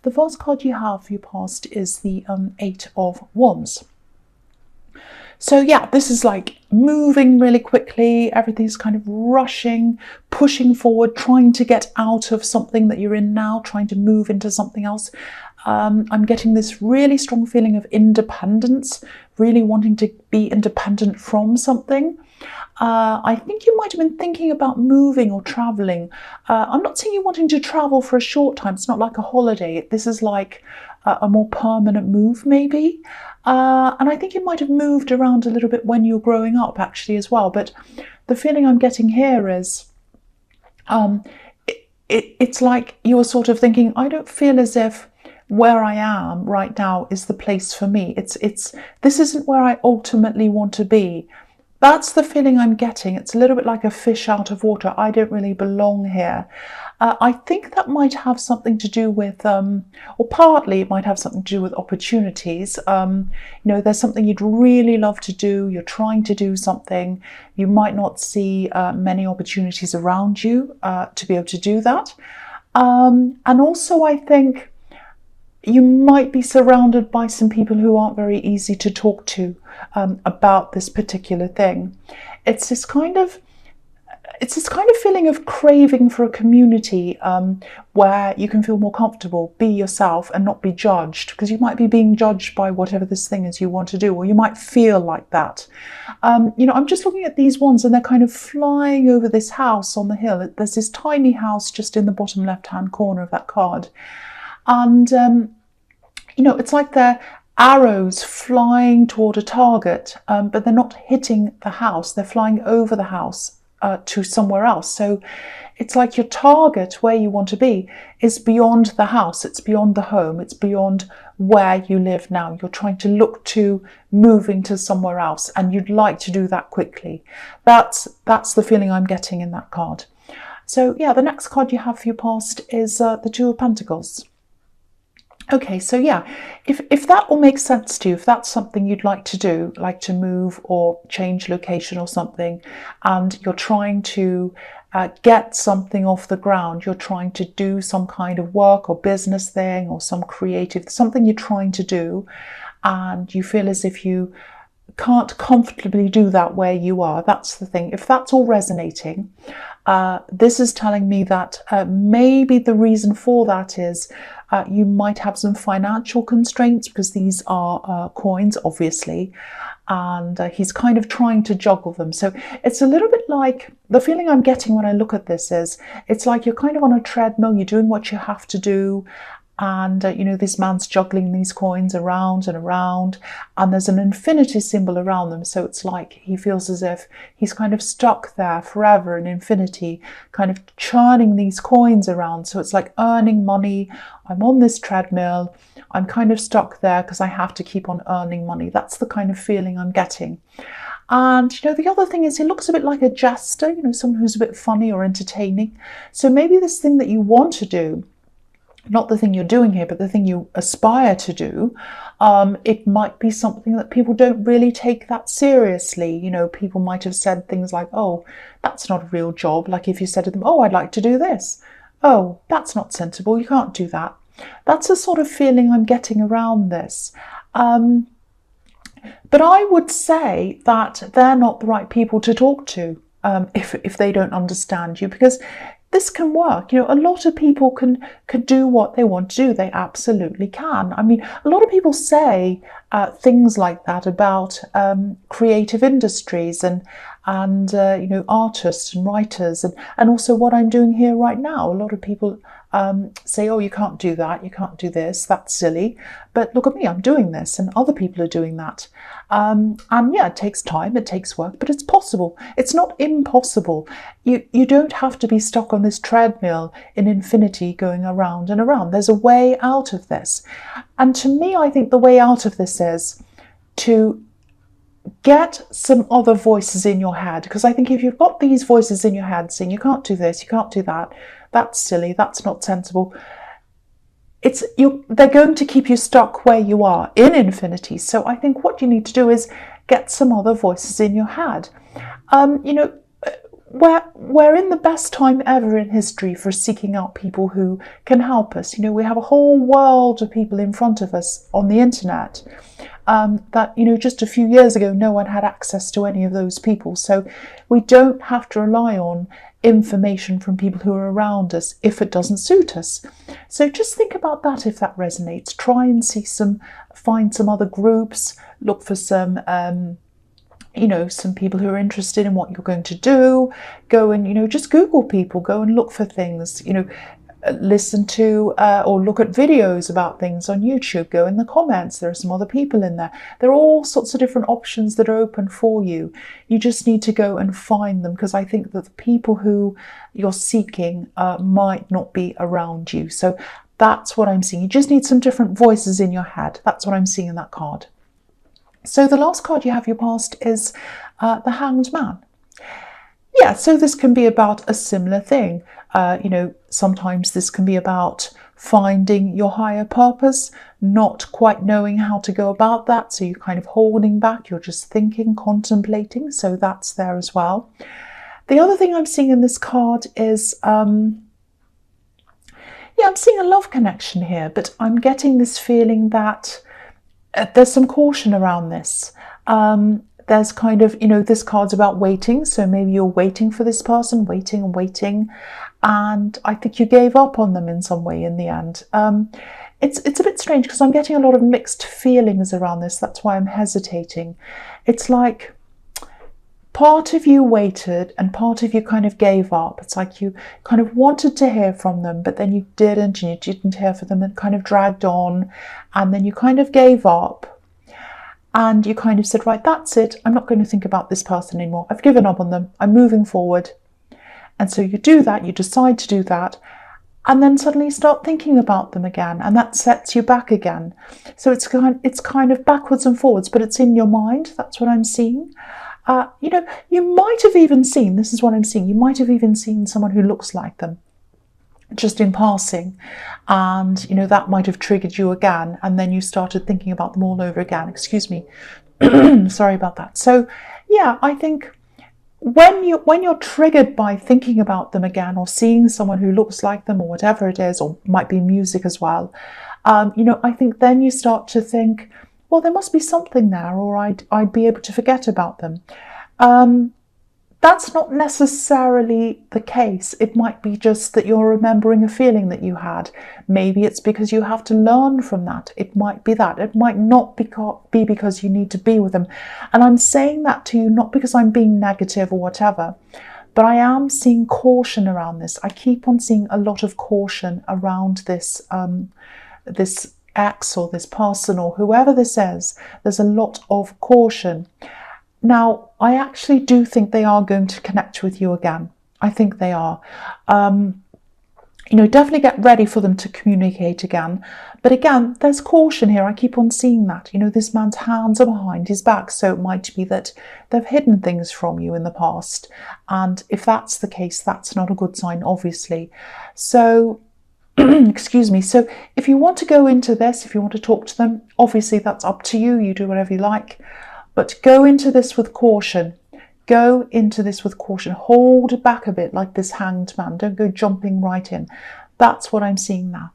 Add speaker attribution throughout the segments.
Speaker 1: the first card you have for your past is the Eight of Wands. So yeah, this is like moving really quickly, everything's kind of rushing, pushing forward, trying to get out of something that you're in now, trying to move into something else. I'm getting this really strong feeling of independence, really wanting to be independent from something. I think you might have been thinking about moving or traveling. I'm not saying you're wanting to travel for a short time. It's not like a holiday. This is like a more permanent move maybe. And I think you might have moved around a little bit when you were growing up actually as well. But the feeling I'm getting here is it's like you're sort of thinking, I don't feel as if where I am right now is the place for me. This isn't where I ultimately want to be. That's the feeling I'm getting. It's a little bit like a fish out of water. I don't really belong here. I think that might have something to do with, or partly it might have something to do with opportunities. There's something you'd really love to do. You're trying to do something. You might not see many opportunities around you to be able to do that. And also I think you might be surrounded by some people who aren't very easy to talk to about this particular thing. It's this kind of feeling of craving for a community where you can feel more comfortable, be yourself and not be judged, because you might be being judged by whatever this thing is you want to do, or you might feel like that. I'm just looking at these ones and they're kind of flying over this house on the hill. There's this tiny house just in the bottom left-hand corner of that card. And, it's like they're arrows flying toward a target, but they're not hitting the house. They're flying over the house to somewhere else. So it's like your target, where you want to be, is beyond the house. It's beyond the home. It's beyond where you live now. You're trying to look to moving to somewhere else, and you'd like to do that quickly. That's the feeling I'm getting in that card. So yeah, the next card you have for your past is the Two of Pentacles. Okay, so yeah, if that all makes sense to you, if that's something you'd like to do, like to move or change location or something, and you're trying to get something off the ground, you're trying to do some kind of work or business thing or some creative, something you're trying to do, and you feel as if you can't comfortably do that where you are, that's the thing. If that's all resonating, this is telling me that maybe the reason for that is you might have some financial constraints, because these are coins, obviously, and he's kind of trying to juggle them. So it's a little bit like, the feeling I'm getting when I look at this is, it's like you're kind of on a treadmill, you're doing what you have to do, and this man's juggling these coins around and around, and there's an infinity symbol around them, so it's like he feels as if he's kind of stuck there forever in infinity, kind of churning these coins around. So it's like earning money. I'm on this treadmill, I'm kind of stuck there because I have to keep on earning money. That's the kind of feeling I'm getting. And the other thing is, he looks a bit like a jester, someone who's a bit funny or entertaining. So maybe this thing that you want to do, not the thing you're doing here, but the thing you aspire to do, it might be something that people don't really take that seriously. People might have said things like, oh, that's not a real job. Like if you said to them, oh, I'd like to do this. Oh, that's not sensible. You can't do that. That's the sort of feeling I'm getting around this. But I would say that they're not the right people to talk to if they don't understand you, because this can work. A lot of people can do what they want to do. They absolutely can. I mean, a lot of people say things like that about creative industries and artists and writers, and also what I'm doing here right now. A lot of people say, oh, you can't do that, you can't do this, that's silly. But look at me, I'm doing this, and other people are doing that. And yeah, it takes time, it takes work, but it's possible. It's not impossible. You don't have to be stuck on this treadmill in infinity going around and around. There's a way out of this. And to me, I think the way out of this is to get some other voices in your head, because I think if you've got these voices in your head saying you can't do this, you can't do that, that's silly, that's not sensible, they're going to keep you stuck where you are in infinity. So I think what you need to do is get some other voices in your head. we're in the best time ever in history for seeking out people who can help us. You know, we have a whole world of people in front of us on the internet that, you know, just a few years ago, no one had access to any of those people. So we don't have to rely on information from people who are around us if it doesn't suit us. So just think about that if that resonates. Try and find some other groups, look for some you know, some people who are interested in what you're going to do. Go and, you know, just Google people, go and look for things, you know, listen to or look at videos about things on YouTube, go in the comments, there are some other people in there. There are all sorts of different options that are open for you. You just need to go and find them, because I think that the people who you're seeking might not be around you. So that's what I'm seeing. You just need some different voices in your head. That's what I'm seeing in that card. So the last card you have your past is the Hanged Man. Yeah, so this can be about a similar thing. You know, sometimes this can be about finding your higher purpose, not quite knowing how to go about that. So you're kind of holding back, you're just thinking, contemplating. So that's there as well. The other thing I'm seeing in this card is, yeah, I'm seeing a love connection here, but I'm getting this feeling that there's some caution around this. There's kind of, you know, this card's about waiting. So maybe you're waiting for this person, waiting and waiting. And I think you gave up on them in some way in the end. It's a bit strange because I'm getting a lot of mixed feelings around this. That's why I'm hesitating. It's like part of you waited and part of you kind of gave up. It's like you kind of wanted to hear from them, but then you didn't, and you didn't hear from them, and kind of dragged on, and then you kind of gave up, and you kind of said, right, that's it, I'm not going to think about this person anymore, I've given up on them, I'm moving forward. And so you do that, you decide to do that, and then suddenly you start thinking about them again, and that sets you back again. So it's kind of backwards and forwards, but it's in your mind. That's what I'm seeing. You know, you might have even seen, this is what I'm seeing, you might have even seen someone who looks like them just in passing, and, you know, that might have triggered you again, and then you started thinking about them all over again. Excuse me. Sorry about that. So yeah, I think when you're triggered by thinking about them again, or seeing someone who looks like them, or whatever it is, or might be music as well, you know, I think then you start to think, well, there must be something there, or I'd be able to forget about them. That's not necessarily the case. It might be just that you're remembering a feeling that you had. Maybe it's because you have to learn from that. It might be that. It might not be because you need to be with them. And I'm saying that to you not because I'm being negative or whatever, but I am seeing caution around this. I keep on seeing a lot of caution around this, this ex or this person or whoever this is. There's a lot of caution. Now, I actually do think they are going to connect with you again. I think they are. You know, definitely get ready for them to communicate again. But again, there's caution here. I keep on seeing that. You know, this man's hands are behind his back. So it might be that they've hidden things from you in the past. And if that's the case, that's not a good sign, obviously. So, excuse me. So if you want to go into this, if you want to talk to them, obviously that's up to you. You do whatever you like. But go into this with caution. Go into this with caution. Hold back a bit like this hanged man. Don't go jumping right in. That's what I'm seeing now.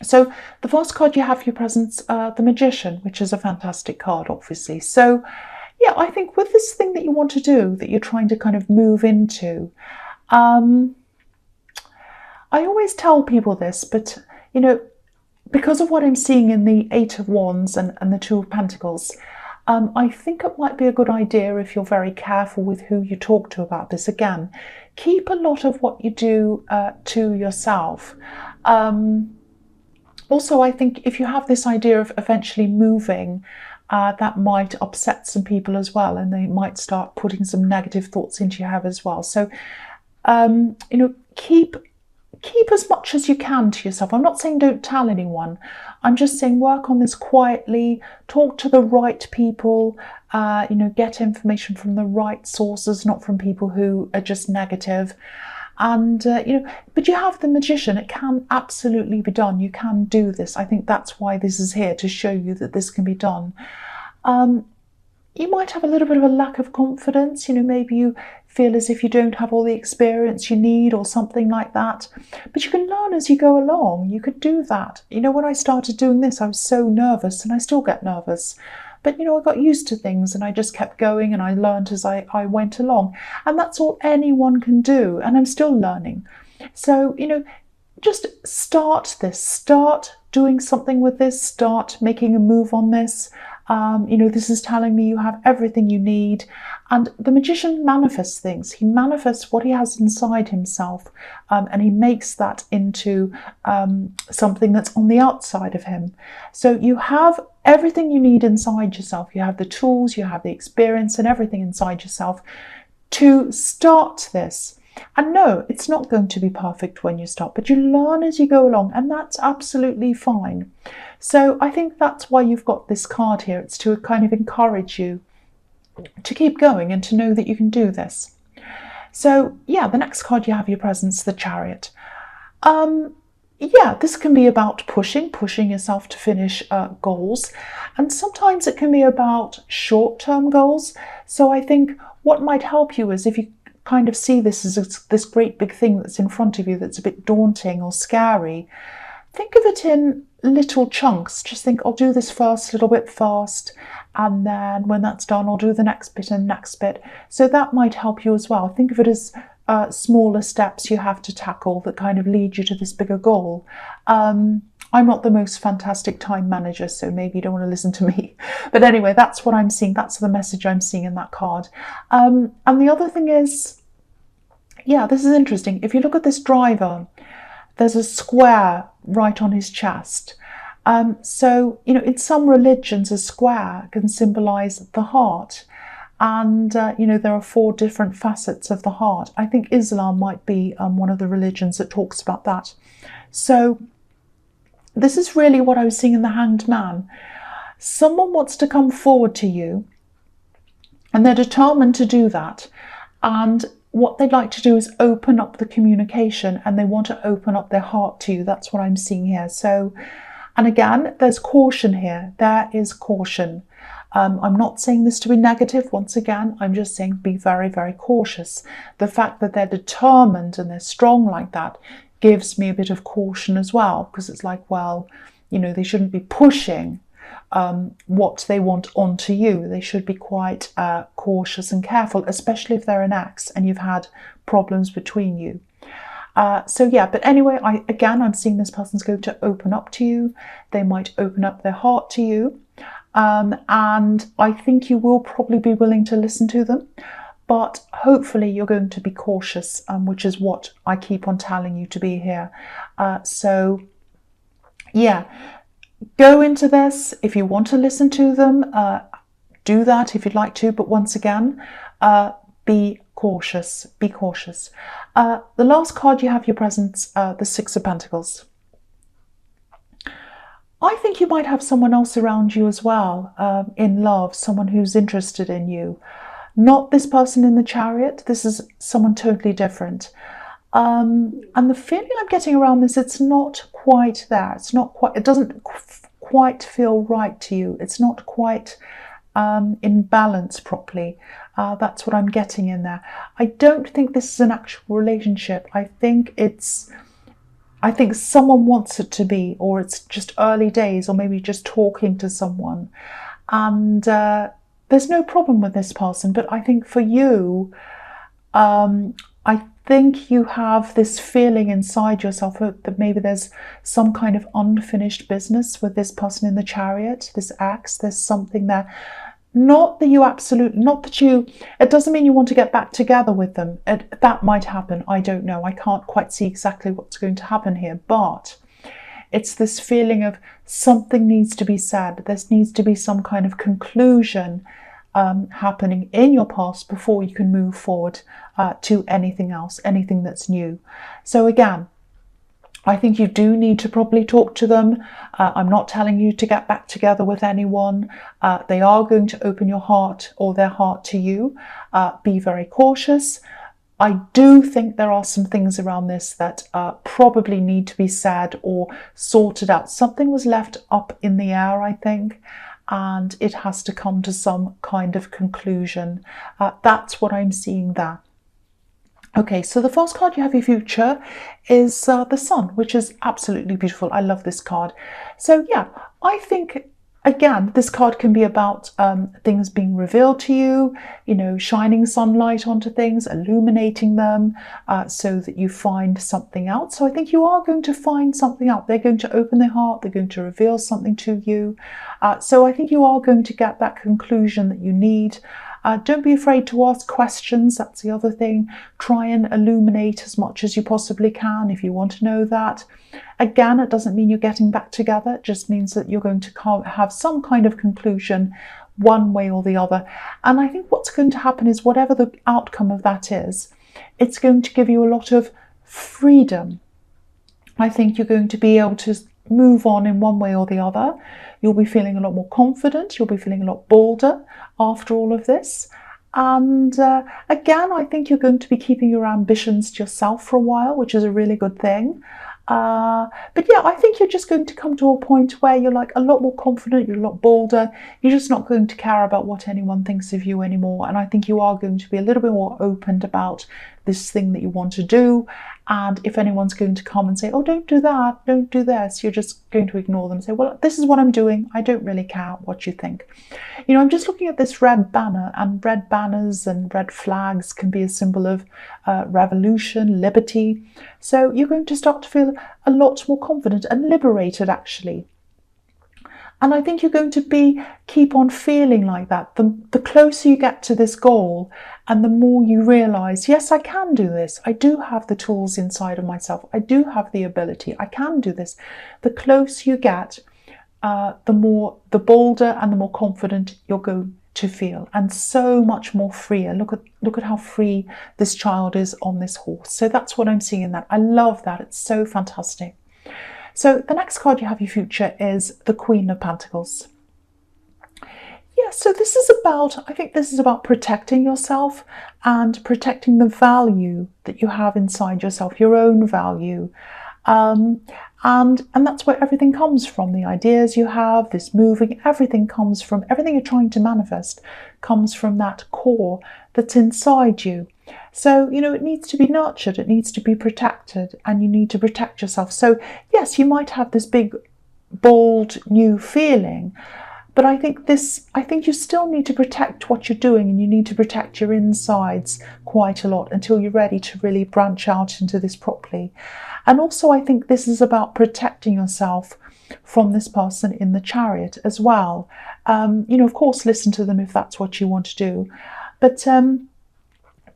Speaker 1: So the first card you have for your presence, the Magician, which is a fantastic card, obviously. So yeah, I think with this thing that you want to do, that you're trying to kind of move into, I always tell people this, but, you know, because of what I'm seeing in the Eight of Wands and the Two of Pentacles, I think it might be a good idea, if you're very careful with who you talk to about this, again, keep a lot of what you do to yourself. Also, I think if you have this idea of eventually moving, that might upset some people as well, and they might start putting some negative thoughts into your head as well. So, you know, keep as much as you can to yourself. I'm not saying don't tell anyone. I'm just saying work on this quietly, talk to the right people, you know, get information from the right sources, not from people who are just negative. And, you know, but you have the Magician. It can absolutely be done. You can do this. I think that's why this is here, to show you that this can be done. You might have a little bit of a lack of confidence. You know, maybe you feel as if you don't have all the experience you need or something like that. But you can learn as you go along. You could do that. You know, when I started doing this, I was so nervous, and I still get nervous. But, you know, I got used to things and I just kept going, and I learned as I went along. And that's all anyone can do. And I'm still learning. So, you know, just start this. Start doing something with this. Start making a move on this. You know, this is telling me you have everything you need. And the magician manifests things. He manifests what he has inside himself, and he makes that into something that's on the outside of him. So you have everything you need inside yourself. You have the tools, you have the experience, and everything inside yourself to start this. And no, it's not going to be perfect when you start, but you learn as you go along, and that's absolutely fine. So I think that's why you've got this card here. It's to kind of encourage you to keep going and to know that you can do this. So yeah, the next card you have your presence, the Chariot. Yeah, this can be about pushing yourself to finish goals. And sometimes it can be about short-term goals. So I think what might help you is if you kind of see this as this great big thing that's in front of you that's a bit daunting or scary, think of it in little chunks. Just think, I'll do this first, a little bit first, and then when that's done, I'll do the next bit and next bit. So that might help you as well. Think of it as smaller steps you have to tackle that kind of lead you to this bigger goal. I'm not the most fantastic time manager, so maybe you don't want to listen to me. But anyway, that's what I'm seeing. That's the message I'm seeing in that card. And the other thing is, yeah, this is interesting. If you look at this driver, there's a square right on his chest. So, you know, in some religions, a square can symbolize the heart. And, you know, there are 4 different facets of the heart. I think Islam might be one of the religions that talks about that. So this is really what I was seeing in the Hanged Man. Someone wants to come forward to you, and they're determined to do that. And what they'd like to do is open up the communication, and they want to open up their heart to you. That's what I'm seeing here. So, and again, there's caution here. There is caution. I'm not saying this to be negative. Once again, I'm just saying be very, very cautious. The fact that they're determined and they're strong like that gives me a bit of caution as well, because it's like, well, you know, they shouldn't be pushing what they want onto you. They should be quite cautious and careful, especially if they're an ex and you've had problems between you. So yeah, but anyway, I'm seeing this person's going to open up to you. They might open up their heart to you. And I think you will probably be willing to listen to them. But hopefully you're going to be cautious, which is what I keep on telling you to be here. So yeah, go into this. If you want to listen to them, do that if you'd like to. But once again, be cautious. Be cautious. The last card you have your presence, the Six of Pentacles. I think you might have someone else around you as well, in love, someone who's interested in you. Not this person in the Chariot. This is someone totally different. And the feeling I'm getting around this, it's not quite there. It's not quite, it doesn't quite feel right to you. It's not quite in balance properly. That's what I'm getting in there. I don't think this is an actual relationship. I think someone wants it to be, or it's just early days, or maybe just talking to someone. And there's no problem with this person, but I think for you, I think you have this feeling inside yourself that maybe there's some kind of unfinished business with this person in the Chariot, this ex. There's something there. Not that you, it doesn't mean you want to get back together with them. That might happen. I don't know. I can't quite see exactly what's going to happen here, but it's this feeling of something needs to be said. There needs to be some kind of conclusion happening in your past before you can move forward to anything else, anything that's new. So again, I think you do need to probably talk to them. I'm not telling you to get back together with anyone. They are going to open your heart or their heart to you. Be very cautious. I do think there are some things around this that probably need to be said or sorted out. Something was left up in the air, I think, and it has to come to some kind of conclusion. That's what I'm seeing there. Okay, so the first card you have your future is the Sun, which is absolutely beautiful. I love this card. So yeah, I think again, this card can be about things being revealed to you, you know, shining sunlight onto things, illuminating them so that you find something out. So I think you are going to find something out. They're going to open their heart, they're going to reveal something to you. So I think you are going to get that conclusion that you need. Don't be afraid to ask questions. That's the other thing. Try and illuminate as much as you possibly can if you want to know that. Again, it doesn't mean you're getting back together. It just means that you're going to have some kind of conclusion one way or the other. And I think what's going to happen is whatever the outcome of that is, it's going to give you a lot of freedom. I think you're going to be able to move on in one way or the other. You'll be feeling a lot more confident. You'll be feeling a lot bolder after all of this. And again, I think you're going to be keeping your ambitions to yourself for a while, which is a really good thing. But yeah, I think you're just going to come to a point where you're like a lot more confident, you're a lot bolder, you're just not going to care about what anyone thinks of you anymore. And I think you are going to be a little bit more open about this thing that you want to do. And if anyone's going to come and say, oh, don't do that, don't do this, you're just going to ignore them and say, well, this is what I'm doing. I don't really care what you think. You know, I'm just looking at this red banner, and red banners and red flags can be a symbol of revolution, liberty. So you're going to start to feel a lot more confident and liberated, actually. And I think you're going to keep on feeling like that. The closer you get to this goal and the more you realize, yes, I can do this. I do have the tools inside of myself. I do have the ability. I can do this. The closer you get, the bolder and the more confident you're going to feel, and so much more freer. Look at how free this child is on this horse. So that's what I'm seeing in that. I love that. It's so fantastic. So the next card you have your future is the Queen of Pentacles. Yeah, so this is about, I think this is about protecting yourself and protecting the value that you have inside yourself, your own value. And that's where everything comes from. The ideas you have, this moving, everything you're trying to manifest comes from that core that's inside you. So, you know, it needs to be nurtured, it needs to be protected, and you need to protect yourself. So, yes, you might have this big, bold, new feeling, but I think you still need to protect what you're doing, and you need to protect your insides quite a lot until you're ready to really branch out into this properly. And also, I think this is about protecting yourself from this person in the Chariot as well. You know, of course, listen to them if that's what you want to do, but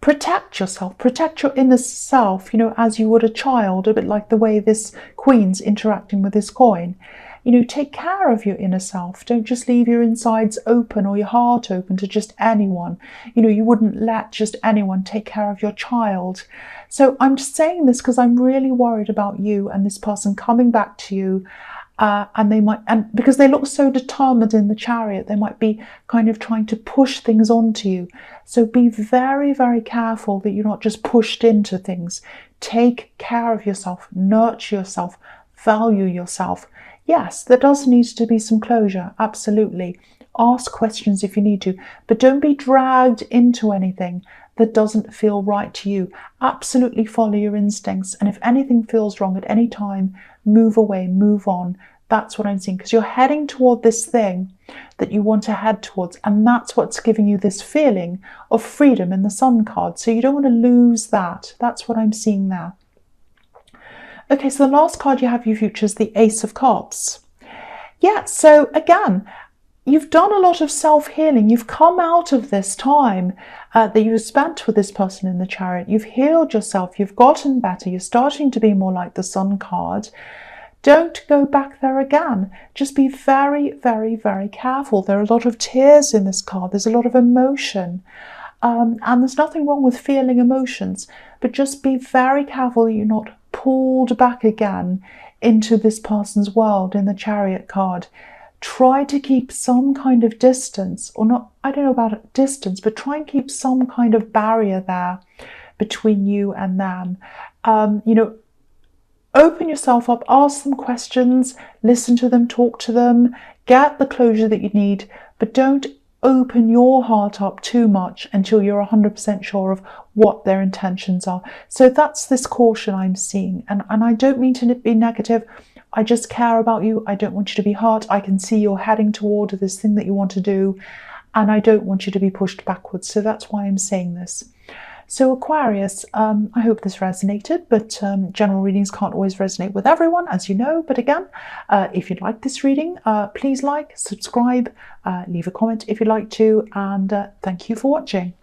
Speaker 1: protect yourself, protect your inner self, you know, as you would a child, a bit like the way this queen's interacting with this coin. You know, take care of your inner self. Don't just leave your insides open or your heart open to just anyone. You know, you wouldn't let just anyone take care of your child. So I'm just saying this because I'm really worried about you and this person coming back to you. And because they look so determined in the Chariot, they might be kind of trying to push things onto you. So be very, very careful that you're not just pushed into things. Take care of yourself, nurture yourself, value yourself. Yes, there does need to be some closure, absolutely. Ask questions if you need to, but don't be dragged into anything that doesn't feel right to you. Absolutely follow your instincts, and if anything feels wrong at any time, move away, move on. That's what I'm seeing, because you're heading toward this thing that you want to head towards, and that's what's giving you this feeling of freedom in the Sun card. So you don't want to lose that. That's what I'm seeing there. Okay, so the last card you have your future is the Ace of Cups. Yeah, so again, you've done a lot of self-healing. You've come out of this time that you've spent with this person in the Chariot. You've healed yourself. You've gotten better. You're starting to be more like the Sun card. Don't go back there again. Just be very, very, very careful. There are a lot of tears in this card. There's a lot of emotion. And there's nothing wrong with feeling emotions, but just be very careful that you're not pulled back again into this person's world in the Chariot card. Try to keep some kind of distance, or not, I don't know about distance, but try and keep some kind of barrier there between you and them. You know, open yourself up, ask them questions, listen to them, talk to them, get the closure that you need, but don't open your heart up too much until you're 100% sure of what their intentions are. So that's this caution I'm seeing. And I don't mean to be negative. I just care about you. I don't want you to be hurt. I can see you're heading toward this thing that you want to do, and I don't want you to be pushed backwards. So that's why I'm saying this. So Aquarius, I hope this resonated, but general readings can't always resonate with everyone, as you know. But again, if you'd like this reading, please like, subscribe, leave a comment if you'd like to, and thank you for watching.